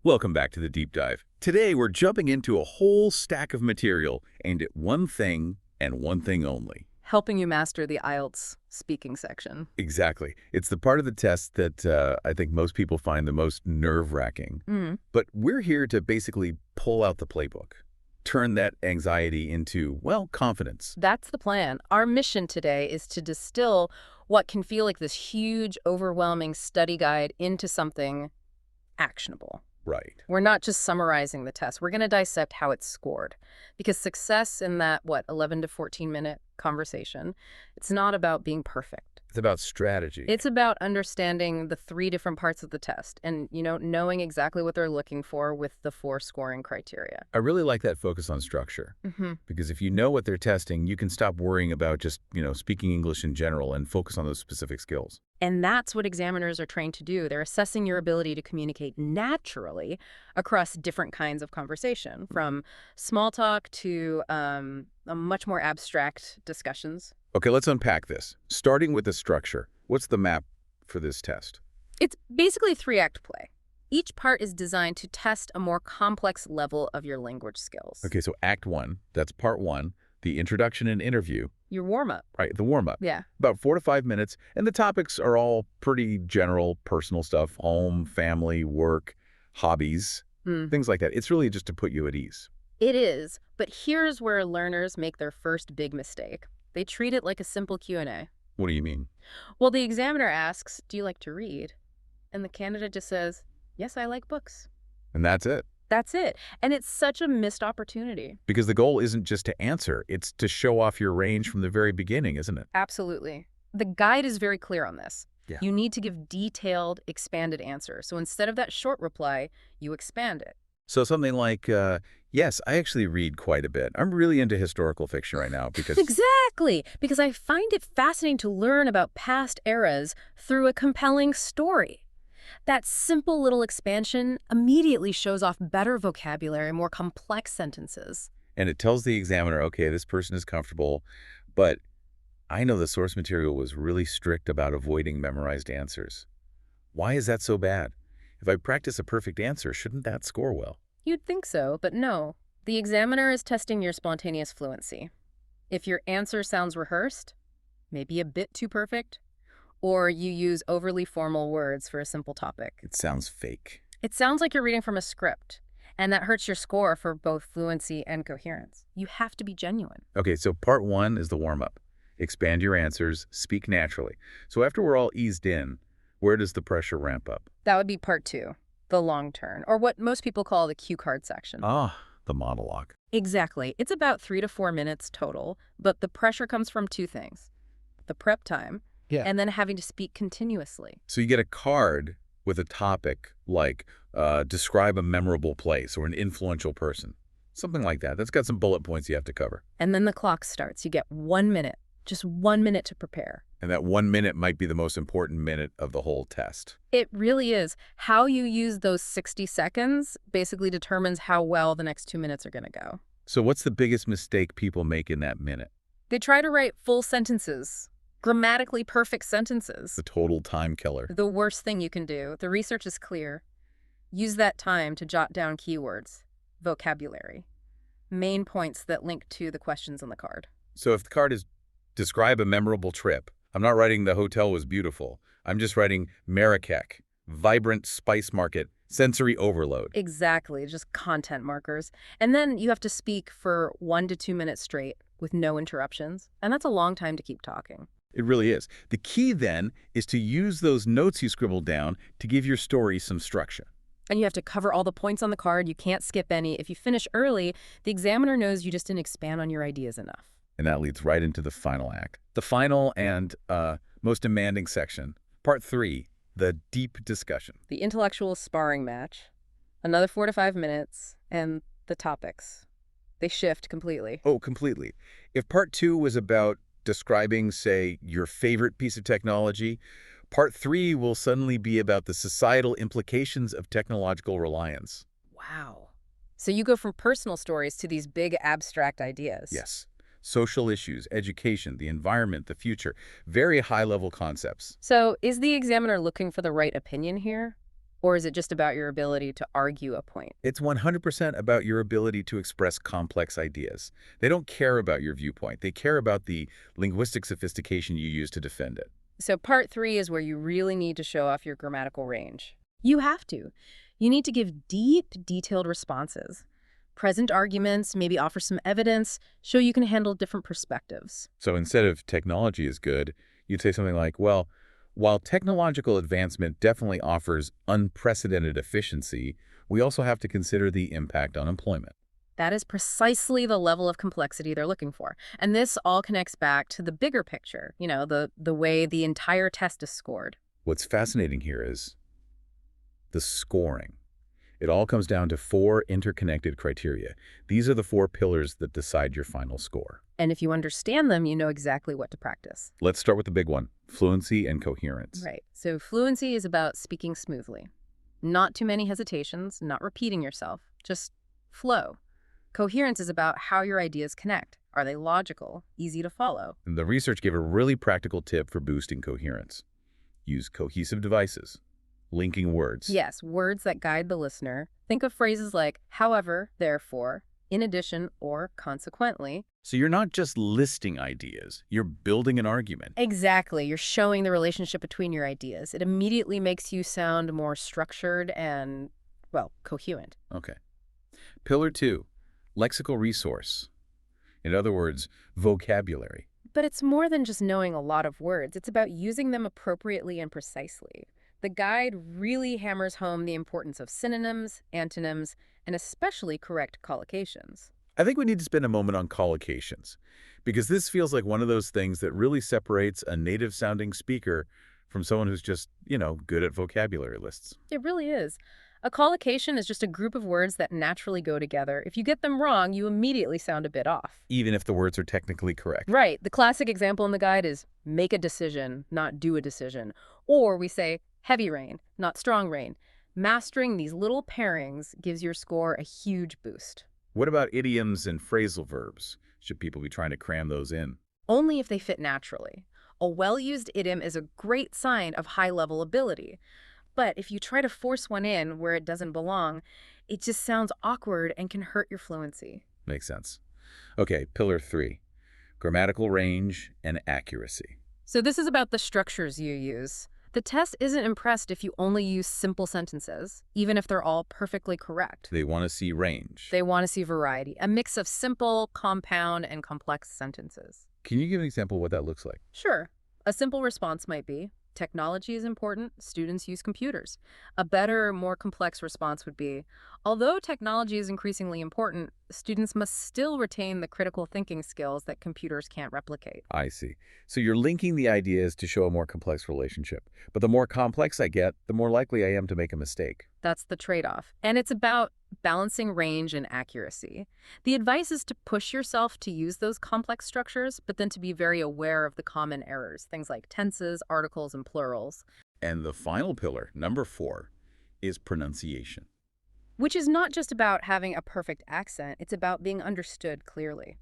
Welcome back to the Deep Dive. Today, we're jumping into a whole stack of material aimed at one thing and one thing only. Helping you master the IELTS speaking section. Exactly. It's the part of the test that I think most people find the most nerve-wracking. But we're here to basically pull out the playbook, turn that anxiety into, well, confidence. That's the plan. Our mission today is to distill what can feel like this huge, overwhelming study guide into something actionable. Right. We're not just summarizing the test. We're going to dissect how it's scored. Because success in that, 11 to 14-minute conversation, it's not about being perfect. It's about strategy. It's about understanding the 3 different parts of the test and, knowing exactly what they're looking for with the 4 scoring criteria. I really like that focus on structure. Because if you know what they're testing, you can stop worrying about just, speaking English in general and focus on those specific skills. And that's what examiners are trained to do. They're assessing your ability to communicate naturally across different kinds of conversation, from small talk to a much more abstract discussions. Okay, let's unpack this. Starting with the structure, what's the map for this test? It's basically 3-act play. Each part is designed to test a more complex level of your language skills. Okay, so Act 1, that's Part 1, the introduction and interview. Your warm-up. Right, the warm-up. Yeah. About 4 to 5 minutes, and the topics are all pretty general, personal stuff, home, family, work, hobbies, things like that. It's really just to put you at ease. It is, but here's where learners make their first big mistake. They treat it like a simple Q&A. What do you mean? Well, the examiner asks, do you like to read? And the candidate just says, yes, I like books. And that's it. That's it. And it's such a missed opportunity. Because the goal isn't just to answer, it's to show off your range from the very beginning, isn't it? Absolutely. The guide is very clear on this. Yeah. You need to give detailed, expanded answers. So instead of that short reply, you expand it. So something like, yes, I actually read quite a bit. I'm really into historical fiction right now because... Exactly, because I find it fascinating to learn about past eras through a compelling story. That simple little expansion immediately shows off better vocabulary and more complex sentences. And it tells the examiner, okay, this person is comfortable, but I know the source material was really strict about avoiding memorized answers. Why is that so bad? If I practice a perfect answer, shouldn't that score well? You'd think so, but no. The examiner is testing your spontaneous fluency. If your answer sounds rehearsed, maybe a bit too perfect, or you use overly formal words for a simple topic. It sounds fake. It sounds like you're reading from a script, and that hurts your score for both fluency and coherence. You have to be genuine. Okay, so Part 1 is the warm-up. Expand your answers, speak naturally. So after we're all eased in, where does the pressure ramp up? That would be Part 2, the long turn, or what most people call the cue card section. Ah, the monologue. Exactly. It's about 3 to 4 minutes total, but the pressure comes from 2 things. The prep time, and then having to speak continuously. So you get a card with a topic like describe a memorable place or an influential person. Something like that. That's got some bullet points you have to cover. And then the clock starts. You get 1 minute, just 1 minute to prepare. And that 1 minute might be the most important minute of the whole test. It really is. How you use those 60 seconds basically determines how well the next 2 minutes are going to go. So what's the biggest mistake people make in that minute? They try to write full sentences, grammatically perfect sentences. The total time killer. The worst thing you can do. The research is clear. Use that time to jot down keywords, vocabulary, main points that link to the questions on the card. So if the card is describe a memorable trip, I'm not writing the hotel was beautiful. I'm just writing Marrakech, vibrant spice market, sensory overload. Exactly, just content markers. And then you have to speak for 1 to 2 minutes straight with no interruptions. And that's a long time to keep talking. It really is. The key then is to use those notes you scribbled down to give your story some structure. And you have to cover all the points on the card. You can't skip any. If you finish early, the examiner knows you just didn't expand on your ideas enough. And that leads right into the final act. The final and most demanding section. Part 3, the deep discussion. The intellectual sparring match. Another 4 to 5 minutes. And the topics. They shift completely. Oh, completely. If Part 2 was about describing, say, your favorite piece of technology, Part 3 will suddenly be about the societal implications of technological reliance. Wow. So you go from personal stories to these big abstract ideas. Yes. Social issues, education, the environment, the future. Very high-level concepts. So is the examiner looking for the right opinion here? Or is it just about your ability to argue a point? It's 100% about your ability to express complex ideas. They don't care about your viewpoint. They care about the linguistic sophistication you use to defend it. So part 3 is where you really need to show off your grammatical range. You have to. You need to give deep, detailed responses. Present arguments, maybe offer some evidence, show you can handle different perspectives. So instead of technology is good, you'd say something like, well, while technological advancement definitely offers unprecedented efficiency, we also have to consider the impact on employment. That is precisely the level of complexity they're looking for. And this all connects back to the bigger picture, the way the entire test is scored. What's fascinating here is the scoring. It all comes down to 4 interconnected criteria. These are the 4 pillars that decide your final score. And if you understand them, you know exactly what to practice. Let's start with the big one, fluency and coherence. Right. So fluency is about speaking smoothly. Not too many hesitations, not repeating yourself, just flow. Coherence is about how your ideas connect. Are they logical, easy to follow? And the research gave a really practical tip for boosting coherence. Use cohesive devices, linking words. Yes, words that guide the listener. Think of phrases like however, therefore, in addition, or consequently. So you're not just listing ideas, you're building an argument. Exactly. You're showing the relationship between your ideas. It immediately makes you sound more structured and, well, coherent. Okay. Pillar 2, lexical resource. In other words, vocabulary. But it's more than just knowing a lot of words. It's about using them appropriately and precisely. The guide really hammers home the importance of synonyms, antonyms, and especially correct collocations. I think we need to spend a moment on collocations, because this feels like one of those things that really separates a native-sounding speaker from someone who's just, good at vocabulary lists. It really is. A collocation is just a group of words that naturally go together. If you get them wrong, you immediately sound a bit off. Even if the words are technically correct. Right. The classic example in the guide is make a decision, not do a decision. Or we say heavy rain, not strong rain. Mastering these little pairings gives your score a huge boost. What about idioms and phrasal verbs? Should people be trying to cram those in? Only if they fit naturally. A well-used idiom is a great sign of high-level ability. But if you try to force one in where it doesn't belong, it just sounds awkward and can hurt your fluency. Makes sense. Okay, pillar 3, grammatical range and accuracy. So this is about the structures you use. The test isn't impressed if you only use simple sentences, even if they're all perfectly correct. They want to see range. They want to see variety, a mix of simple, compound, and complex sentences. Can you give an example of what that looks like? Sure. A simple response might be, technology is important, students use computers. A better, more complex response would be, although technology is increasingly important, students must still retain the critical thinking skills that computers can't replicate. I see. So you're linking the ideas to show a more complex relationship. But the more complex I get, the more likely I am to make a mistake. That's the trade-off. And it's about balancing range and accuracy. The advice is to push yourself to use those complex structures, but then to be very aware of the common errors, things like tenses, articles, and plurals. And the final pillar, number 4, is pronunciation. Which is not just about having a perfect accent, it's about being understood clearly.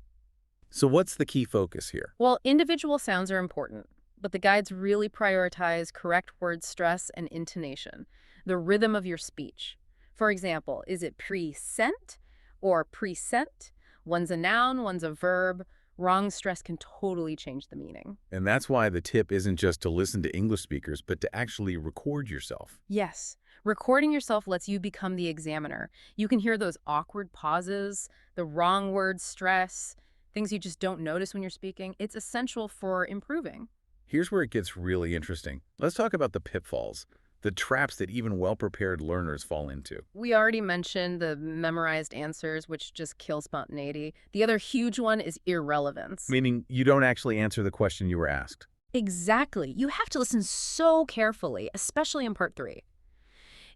So what's the key focus here? Well, individual sounds are important, but the guides really prioritize correct word stress and intonation, the rhythm of your speech. For example, is it present or present? One's a noun, one's a verb. Wrong stress can totally change the meaning. And that's why the tip isn't just to listen to English speakers, but to actually record yourself. Yes. Recording yourself lets you become the examiner. You can hear those awkward pauses, the wrong word stress, things you just don't notice when you're speaking. It's essential for improving. Here's where it gets really interesting. Let's talk about the pitfalls, the traps that even well-prepared learners fall into. We already mentioned the memorized answers, which just kill spontaneity. The other huge one is irrelevance. Meaning you don't actually answer the question you were asked. Exactly. You have to listen so carefully, especially in part 3.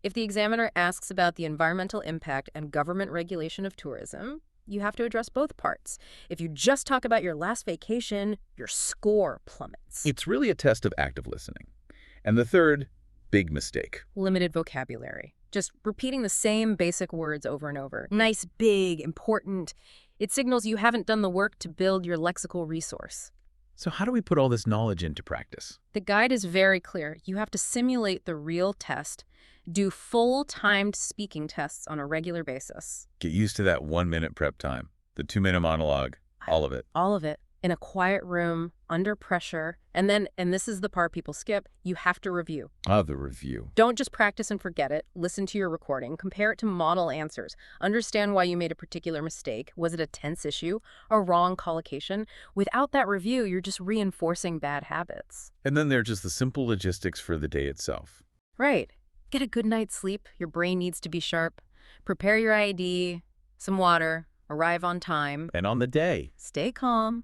If the examiner asks about the environmental impact and government regulation of tourism, you have to address both parts. If you just talk about your last vacation, your score plummets. It's really a test of active listening. And the third, big mistake. Limited vocabulary. Just repeating the same basic words over and over. Nice, big, important. It signals you haven't done the work to build your lexical resource. So how do we put all this knowledge into practice? The guide is very clear. You have to simulate the real test, do full timed speaking tests on a regular basis. Get used to that 1-minute prep time, the 2-minute monologue, all of it. All of it in a quiet room, under pressure. And then, and this is the part people skip, you have to review. The review. Don't just practice and forget it. Listen to your recording. Compare it to model answers. Understand why you made a particular mistake. Was it a tense issue? A wrong collocation? Without that review, you're just reinforcing bad habits. And then there's just the simple logistics for the day itself. Right. Get a good night's sleep. Your brain needs to be sharp. Prepare your ID, some water, arrive on time. And on the day. Stay calm.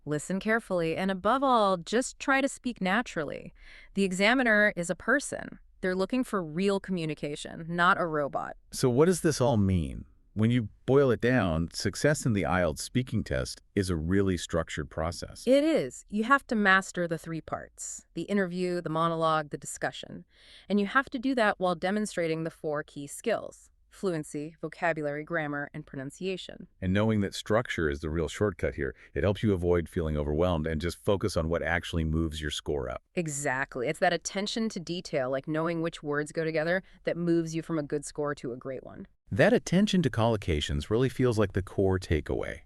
Listen carefully, and above all, just try to speak naturally. The examiner is a person. They're looking for real communication, not a robot. So what does this all mean? When you boil it down, success in the IELTS speaking test is a really structured process. It is. You have to master the three parts: the interview, the monologue, the discussion. And you have to do that while demonstrating the 4 key skills: fluency, vocabulary, grammar, and pronunciation. And knowing that structure is the real shortcut here, it helps you avoid feeling overwhelmed and just focus on what actually moves your score up. Exactly. It's that attention to detail, like knowing which words go together, that moves you from a good score to a great one. That attention to collocations really feels like the core takeaway.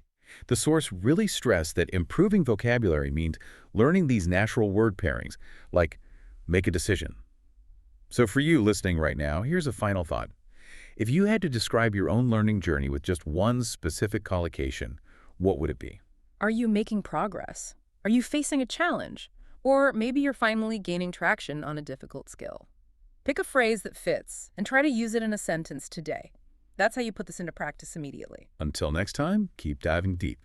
The source really stressed that improving vocabulary means learning these natural word pairings, like make a decision. So for you listening right now, here's a final thought. If you had to describe your own learning journey with just one specific collocation, what would it be? Are you making progress? Are you facing a challenge? Or maybe you're finally gaining traction on a difficult skill. Pick a phrase that fits and try to use it in a sentence today. That's how you put this into practice immediately. Until next time, keep diving deep.